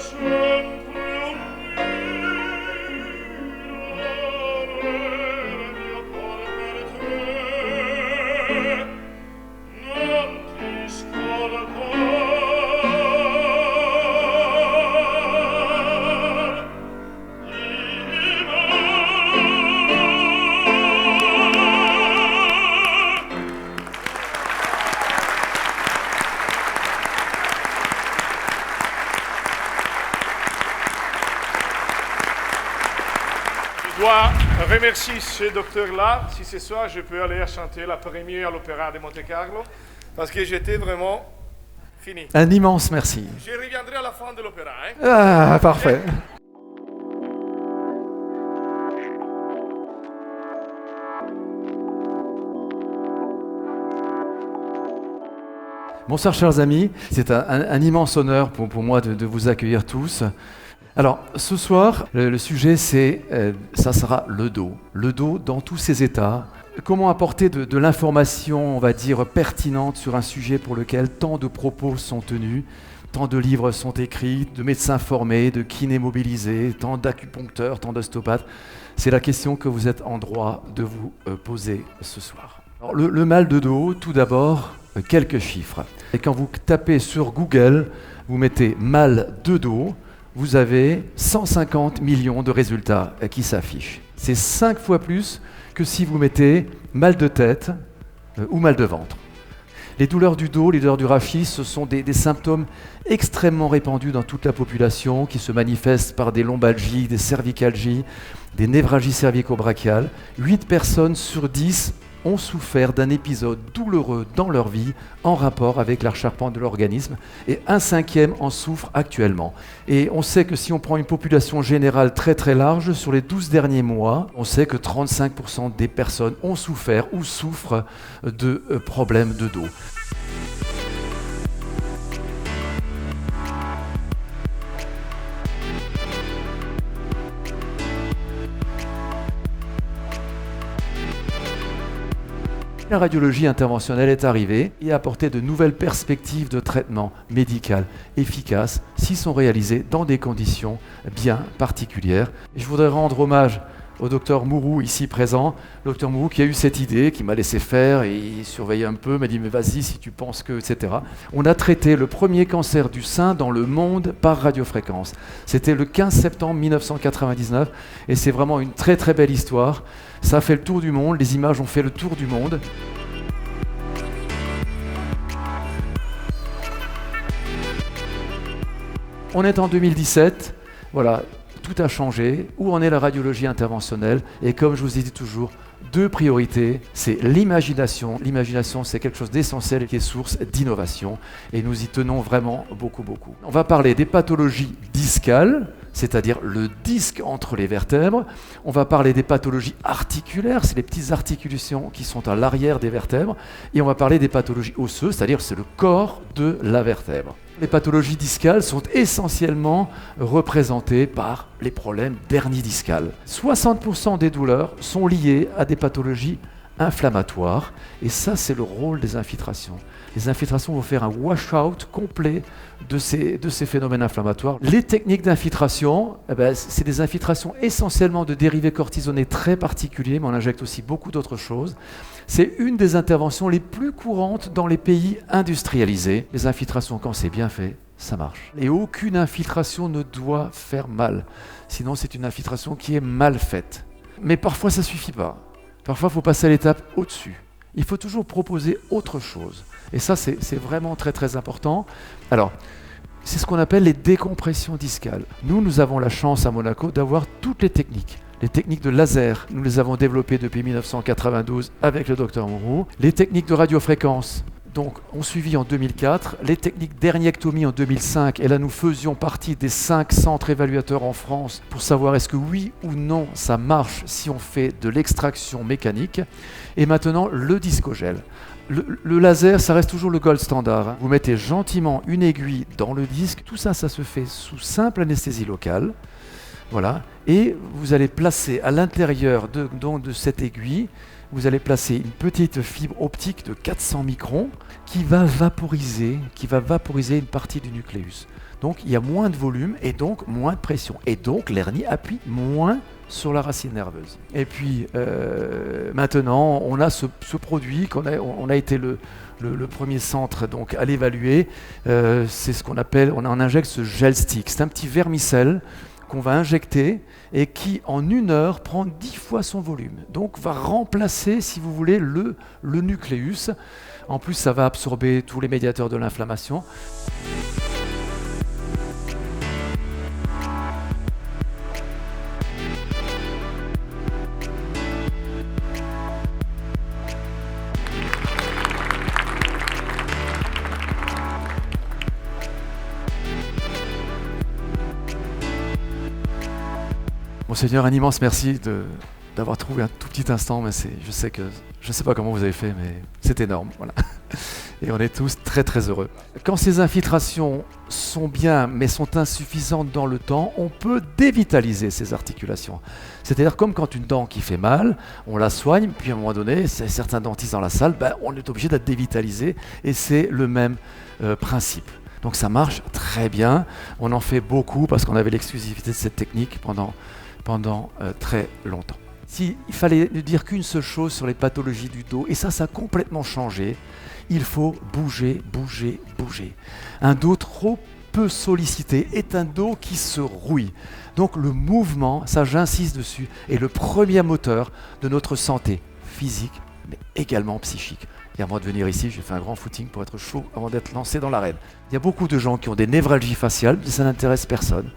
Je dois remercier ce docteur-là. Si ce soir, je peux aller chanter la première à l'Opéra de Monte-Carlo, parce que j'étais vraiment fini. Un immense merci. Je reviendrai à la fin de l'opéra. Ah, parfait. Bonsoir chers amis, c'est un immense honneur pour moi de vous accueillir tous. Alors ce soir, le sujet ça sera le dos dans tous ses états. Comment apporter de l'information, on va dire, pertinente sur un sujet pour lequel tant de propos sont tenus, tant de livres sont écrits, de médecins formés, de kinés mobilisés, tant d'acupuncteurs, tant d'ostéopathes. C'est la question que vous êtes en droit de vous poser ce soir. Alors, le mal de dos, tout d'abord, quelques chiffres. Et quand vous tapez sur Google, vous mettez mal de dos, vous avez 150 millions de résultats qui s'affichent. C'est 5 fois plus que si vous mettez mal de tête ou mal de ventre. Les douleurs du dos, les douleurs du rachis, ce sont des symptômes extrêmement répandus dans toute la population qui se manifestent par des lombalgies, des cervicalgies, des névralgies cervico-brachiales. 8 personnes sur 10 ont souffert d'un épisode douloureux dans leur vie en rapport avec la charpente de l'organisme et 1/5 en souffre actuellement. Et on sait que si on prend une population générale très très large, sur les 12 derniers mois, on sait que 35% des personnes ont souffert ou souffrent de problèmes de dos. La radiologie interventionnelle est arrivée et a apporté de nouvelles perspectives de traitement médical efficaces s'ils sont réalisés dans des conditions bien particulières. Et je voudrais rendre hommage au docteur Mourou ici présent, le docteur Mourou qui a eu cette idée, qui m'a laissé faire et il surveillait un peu, m'a dit mais vas-y si tu penses que, etc. On a traité le premier cancer du sein dans le monde par radiofréquence. C'était le 15 septembre 1999 et c'est vraiment une très très belle histoire. Ça a fait le tour du monde, les images ont fait le tour du monde. On est en 2017, voilà, tout a changé. Où en est la radiologie interventionnelle? Et comme je vous ai dit toujours, 2 priorités, c'est l'imagination. L'imagination, c'est quelque chose d'essentiel et qui est source d'innovation. Et nous y tenons vraiment beaucoup, beaucoup. On va parler des pathologies discales, c'est-à-dire le disque entre les vertèbres. On va parler des pathologies articulaires, c'est les petites articulations qui sont à l'arrière des vertèbres. Et on va parler des pathologies osseuses, c'est-à-dire c'est le corps de la vertèbre. Les pathologies discales sont essentiellement représentées par les problèmes d'hernie discale. 60% des douleurs sont liées à des pathologies inflammatoires et ça c'est le rôle des infiltrations. Les infiltrations vont faire un wash-out complet de ces phénomènes inflammatoires. Les techniques d'infiltration, c'est des infiltrations essentiellement de dérivés cortisonés très particuliers, mais on injecte aussi beaucoup d'autres choses. C'est une des interventions les plus courantes dans les pays industrialisés. Les infiltrations, quand c'est bien fait, ça marche. Et aucune infiltration ne doit faire mal. Sinon, c'est une infiltration qui est mal faite. Mais parfois, ça ne suffit pas. Parfois, il faut passer à l'étape au-dessus. Il faut toujours proposer autre chose. Et ça, c'est vraiment très, très important. Alors, c'est ce qu'on appelle les décompressions discales. Nous avons la chance à Monaco d'avoir toutes les techniques. Les techniques de laser, nous les avons développées depuis 1992 avec le docteur Mourou. Les techniques de radiofréquence, donc, ont suivi en 2004. Les techniques d'herniectomie en 2005. Et là, nous faisions partie des 5 centres évaluateurs en France pour savoir est-ce que oui ou non ça marche si on fait de l'extraction mécanique. Et maintenant, le discogel. Le laser, ça reste toujours le gold standard. Vous mettez gentiment une aiguille dans le disque. Tout ça, ça se fait sous simple anesthésie locale. Voilà. Et vous allez placer à l'intérieur de cette aiguille vous allez placer une petite fibre optique de 400 microns qui va vaporiser une partie du nucléus. Donc il y a moins de volume et donc moins de pression. Et donc l'hernie appuie moins sur la racine nerveuse. Et puis maintenant, on a ce produit on a été le premier centre donc, à l'évaluer. C'est ce qu'on appelle, on injecte ce gel stick. C'est un petit vermicelle qu'on va injecter et qui en 1 heure prend 10 fois son volume. Donc va remplacer, si vous voulez, le nucléus. En plus, ça va absorber tous les médiateurs de l'inflammation. Monseigneur, un immense merci d'avoir trouvé un tout petit instant, mais je sais pas comment vous avez fait, mais c'est énorme, voilà. Et on est tous très très heureux. Quand ces infiltrations sont bien, mais sont insuffisantes dans le temps, on peut dévitaliser ces articulations. C'est-à-dire comme quand une dent qui fait mal, on la soigne, puis à un moment donné, certains dentistes dans la salle, on est obligé de la dévitaliser, et c'est le même principe. Donc ça marche très bien, on en fait beaucoup parce qu'on avait l'exclusivité de cette technique pendant très longtemps. S'il fallait ne dire qu'une seule chose sur les pathologies du dos, et ça a complètement changé, il faut bouger. Un dos trop peu sollicité est un dos qui se rouille. Donc le mouvement, ça j'insiste dessus, est le premier moteur de notre santé physique, mais également psychique. Et avant de venir ici, j'ai fait un grand footing pour être chaud avant d'être lancé dans l'arène. Il y a beaucoup de gens qui ont des névralgies faciales, mais ça n'intéresse personne.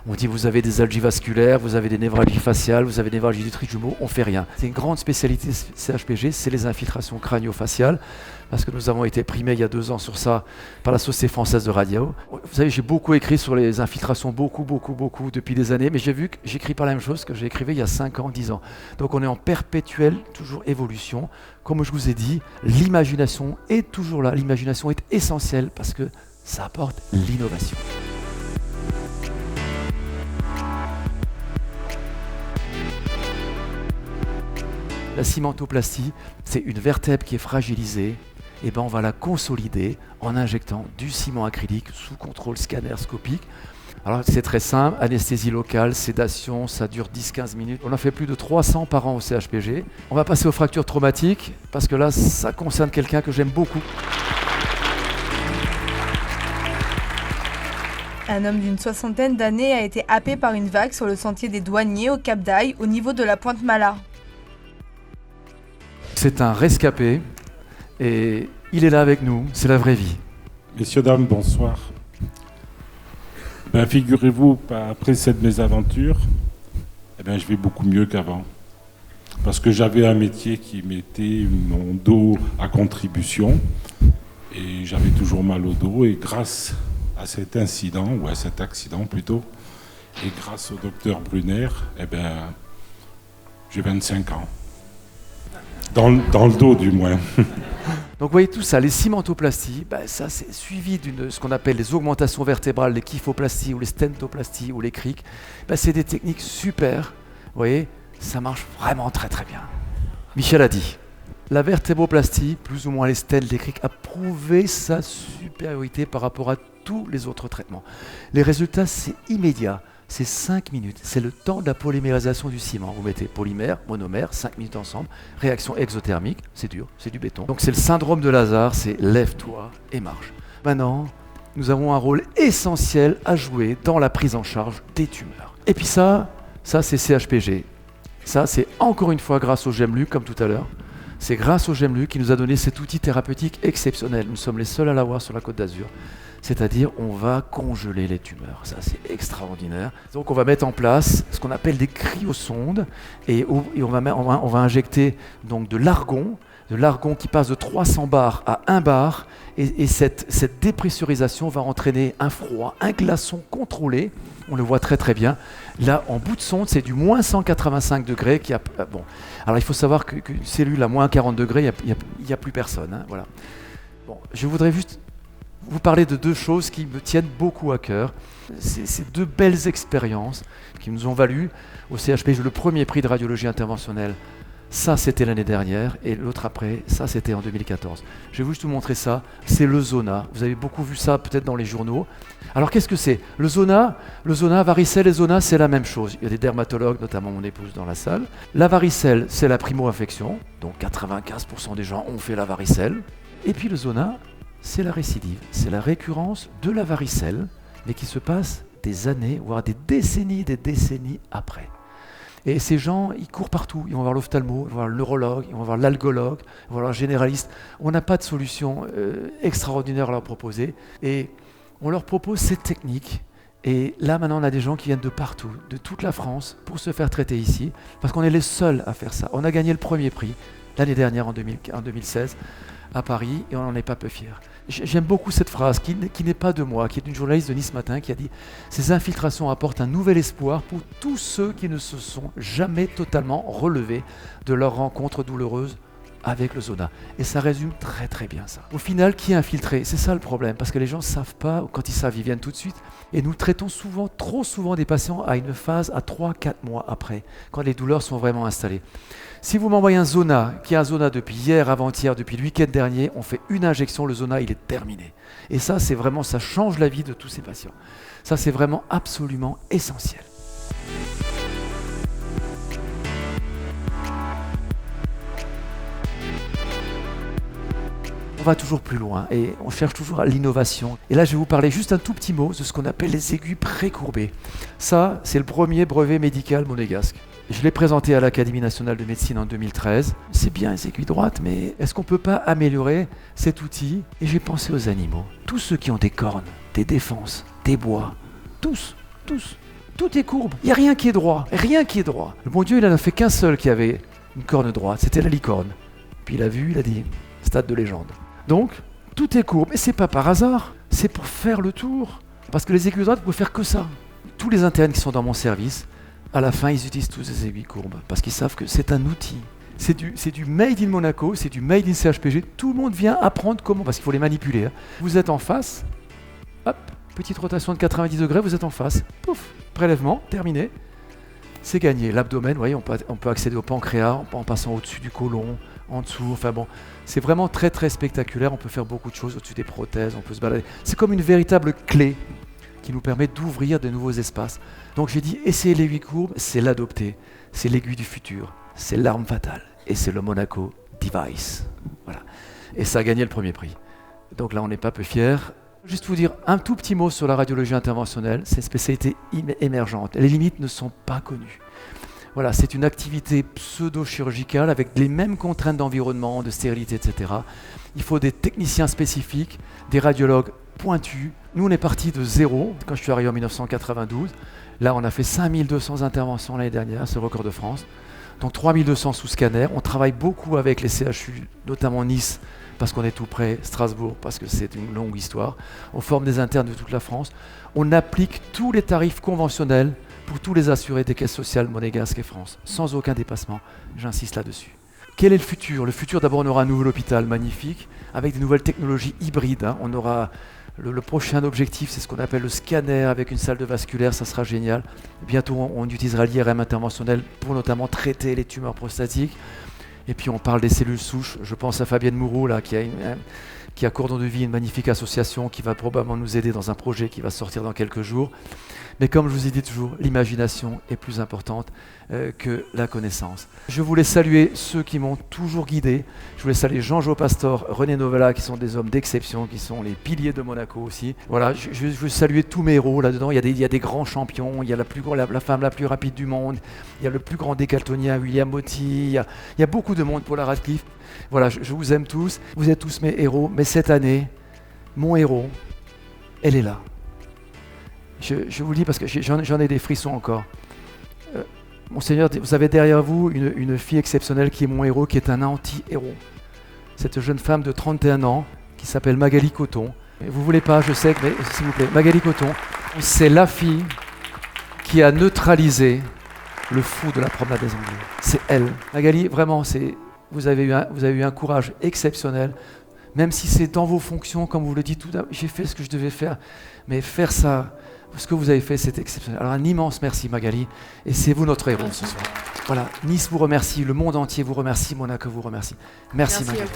On dit vous avez des algies vasculaires, vous avez des névralgies faciales, vous avez des névralgies du trijumeau, on fait rien. C'est une grande spécialité CHPG, c'est les infiltrations crânio-faciales, parce que nous avons été primés il y a 2 ans sur ça par la Société française de radio. Vous savez, j'ai beaucoup écrit sur les infiltrations, beaucoup depuis des années, mais j'ai vu que j'écris pas la même chose que j'ai écrivé il y a 5 ans, 10 ans. Donc on est en perpétuelle, toujours évolution. Comme je vous ai dit, l'imagination est toujours là, l'imagination est essentielle parce que ça apporte l'innovation. La cimentoplastie, c'est une vertèbre qui est fragilisée, et on va la consolider en injectant du ciment acrylique sous contrôle scanner scopique. Alors c'est très simple, anesthésie locale, sédation, ça dure 10-15 minutes. On en fait plus de 300 par an au CHPG. On va passer aux fractures traumatiques, parce que là, ça concerne quelqu'un que j'aime beaucoup. Un homme d'une 60aine d'années a été happé par une vague sur le sentier des Douaniers au Cap d'Aille, au niveau de la Pointe Mala. C'est un rescapé et il est là avec nous, c'est la vraie vie. Messieurs, dames, bonsoir. Figurez-vous, après cette mésaventure, je vais beaucoup mieux qu'avant. Parce que j'avais un métier qui mettait mon dos à contribution et j'avais toujours mal au dos. Et grâce à cet incident, ou à cet accident plutôt, et grâce au docteur Brunner, j'ai 25 ans. Dans le dos, du moins. Donc vous voyez tout ça, les cimentoplasties, ça c'est suivi de ce qu'on appelle les augmentations vertébrales, les kyphoplasties ou les stentoplasties ou les crics. C'est des techniques super, vous voyez, ça marche vraiment très très bien. Michel a dit, la vertébroplastie, plus ou moins les stents, les crics, a prouvé sa supériorité par rapport à tous les autres traitements. Les résultats, c'est immédiat. C'est 5 minutes, c'est le temps de la polymérisation du ciment. Vous mettez polymère, monomère, 5 minutes ensemble, réaction exothermique, c'est dur, c'est du béton. Donc c'est le syndrome de Lazare, c'est lève-toi et marche. Maintenant, nous avons un rôle essentiel à jouer dans la prise en charge des tumeurs. Et puis ça c'est CHPG. Ça c'est encore une fois grâce au GEMLU, comme tout à l'heure. C'est grâce au GEMLU qui nous a donné cet outil thérapeutique exceptionnel. Nous sommes les seuls à l'avoir sur la Côte d'Azur. C'est-à-dire, on va congeler les tumeurs. Ça, c'est extraordinaire. Donc, on va mettre en place ce qu'on appelle des cryosondes et on va injecter donc de l'argon qui passe de 300 bars à 1 bar. Et cette dépressurisation va entraîner un froid, un glaçon contrôlé. On le voit très très bien. Là, en bout de sonde, c'est du moins 185 degrés. Alors, il faut savoir qu'une cellule à moins 40 degrés, il n'y a plus personne. Hein, voilà. Bon, je voudrais juste vous parler de 2 choses qui me tiennent beaucoup à cœur. Ces 2 belles expériences qui nous ont valu au CHPG le premier prix de radiologie interventionnelle Ça, c'était l'année dernière, et l'autre après, ça, c'était en 2014. Je vais juste vous montrer ça. C'est le zona. Vous avez beaucoup vu ça peut-être dans les journaux. Alors, qu'est-ce que c'est ? Le zona, varicelle et zona, c'est la même chose. Il y a des dermatologues, notamment mon épouse dans la salle. La varicelle, c'est la primo-infection. Donc, 95% des gens ont fait la varicelle. Et puis, le zona, c'est la récidive. C'est la récurrence de la varicelle, mais qui se passe des années, voire des décennies après. Et ces gens, ils courent partout. Ils vont voir l'ophtalmo, ils vont voir le neurologue, ils vont voir l'algologue, ils vont voir le généraliste. On n'a pas de solution extraordinaire à leur proposer. Et on leur propose cette technique. Et là, maintenant, on a des gens qui viennent de partout, de toute la France, pour se faire traiter ici. Parce qu'on est les seuls à faire ça. On a gagné le premier prix l'année dernière, en 2016, à Paris, et on n'en est pas peu fiers. J'aime beaucoup cette phrase qui n'est pas de moi, qui est d'une journaliste de Nice Matin qui a dit « Ces infiltrations apportent un nouvel espoir pour tous ceux qui ne se sont jamais totalement relevés de leur rencontre douloureuse avec le zona. » Et ça résume très très bien ça. Au final, qui est infiltré ? C'est ça le problème, parce que les gens ne savent pas, ou quand ils savent, ils viennent tout de suite. Et nous traitons souvent, trop souvent des patients à une phase à 3-4 mois après, quand les douleurs sont vraiment installées. Si vous m'envoyez un zona, qui est un zona depuis hier, avant-hier, depuis le week-end dernier, on fait une injection, le zona, il est terminé. Et ça, c'est vraiment, ça change la vie de tous ces patients. Ça, c'est vraiment absolument essentiel. On va toujours plus loin et on cherche toujours à l'innovation. Et là, je vais vous parler juste un tout petit mot de ce qu'on appelle les aiguilles précourbées. Ça, c'est le premier brevet médical monégasque. Je l'ai présenté à l'Académie nationale de médecine en 2013. C'est bien les aiguilles droites, mais est-ce qu'on ne peut pas améliorer cet outil ? Et j'ai pensé aux animaux. Tous ceux qui ont des cornes, des défenses, des bois, tous, tout est courbe. Il n'y a rien qui est droit, Le bon Dieu, il n'en a fait qu'un seul qui avait une corne droite, c'était la licorne. Puis il a vu, il a dit, stade de légende. Donc, tout est courbe. Et c'est pas par hasard, c'est pour faire le tour. Parce que les aiguilles droites, vous pouvez faire que ça. Tous les internes qui sont dans mon service, à la fin, ils utilisent tous ces aiguilles courbes parce qu'ils savent que c'est un outil. C'est du made in Monaco, c'est du made in CHPG. Tout le monde vient apprendre comment, parce qu'il faut les manipuler. Vous êtes en face, hop, petite rotation de 90 degrés, vous êtes en face, pouf, prélèvement, terminé. C'est gagné. L'abdomen, vous voyez, on peut accéder au pancréas en passant au-dessus du côlon, en dessous. Enfin bon, c'est vraiment très très spectaculaire. On peut faire beaucoup de choses au-dessus des prothèses, on peut se balader. C'est comme une véritable clé qui nous permet d'ouvrir de nouveaux espaces. Donc j'ai dit, essayer l'aiguille courbe, c'est l'adopter. C'est l'aiguille du futur, c'est l'arme fatale. Et c'est le Monaco Device. Voilà. Et ça a gagné le premier prix. Donc là, on n'est pas peu fiers. Juste vous dire un tout petit mot sur la radiologie interventionnelle. C'est une spécialité émergente. Les limites ne sont pas connues. Voilà, c'est une activité pseudo-chirurgicale avec les mêmes contraintes d'environnement, de stérilité, etc. Il faut des techniciens spécifiques, des radiologues pointus. Nous, on est parti de zéro quand je suis arrivé en 1992. Là, on a fait 5200 interventions l'année dernière, c'est le record de France. Donc 3200 sous scanner. On travaille beaucoup avec les CHU, notamment Nice, parce qu'on est tout près, Strasbourg, parce que c'est une longue histoire. On forme des internes de toute la France. On applique tous les tarifs conventionnels pour tous les assurés des caisses sociales monégasques et France, sans aucun dépassement. J'insiste là-dessus. Quel est le futur ? Le futur, d'abord, on aura un nouvel hôpital magnifique, avec des nouvelles technologies hybrides. On aura le prochain objectif, c'est ce qu'on appelle le scanner avec une salle de vasculaire, ça sera génial. Bientôt, on utilisera l'IRM interventionnel pour notamment traiter les tumeurs prostatiques. Et puis on parle des cellules souches. Je pense à Fabienne Moreau, là, qui a Cordon de Vie, une magnifique association qui va probablement nous aider dans un projet qui va sortir dans quelques jours. Mais comme je vous ai dit toujours, l'imagination est plus importante que la connaissance. Je voulais saluer ceux qui m'ont toujours guidé. Je voulais saluer Jean-Jo Pastor, René Novella, qui sont des hommes d'exception, qui sont les piliers de Monaco aussi. Voilà, je veux saluer tous mes héros là-dedans. Il y a des grands champions, il y a la femme la plus rapide du monde, il y a le plus grand décaltonien, William Motti, il y a beaucoup de monde pour la Radcliffe. Voilà, je vous aime tous, vous êtes tous mes héros, mais cette année, mon héros, elle est là. Je vous le dis parce que j'en ai des frissons encore. Monseigneur, vous avez derrière vous une fille exceptionnelle qui est mon héros, qui est un anti-héros. Cette jeune femme de 31 ans qui s'appelle Magali Coton. Vous voulez pas, je sais, mais s'il vous plaît, Magali Coton, c'est la fille qui a neutralisé le fou de la promenade des Anglais. C'est elle. Magali, vraiment, vous avez eu un courage exceptionnel. Même si c'est dans vos fonctions, comme vous le dites tout d'abord, j'ai fait ce que je devais faire. Mais faire ça Ce que vous avez fait, c'est exceptionnel. Alors un immense merci Magali, et c'est vous notre héros ce soir. Voilà, Nice vous remercie, le monde entier vous remercie, Monaco vous remercie. Merci Magali.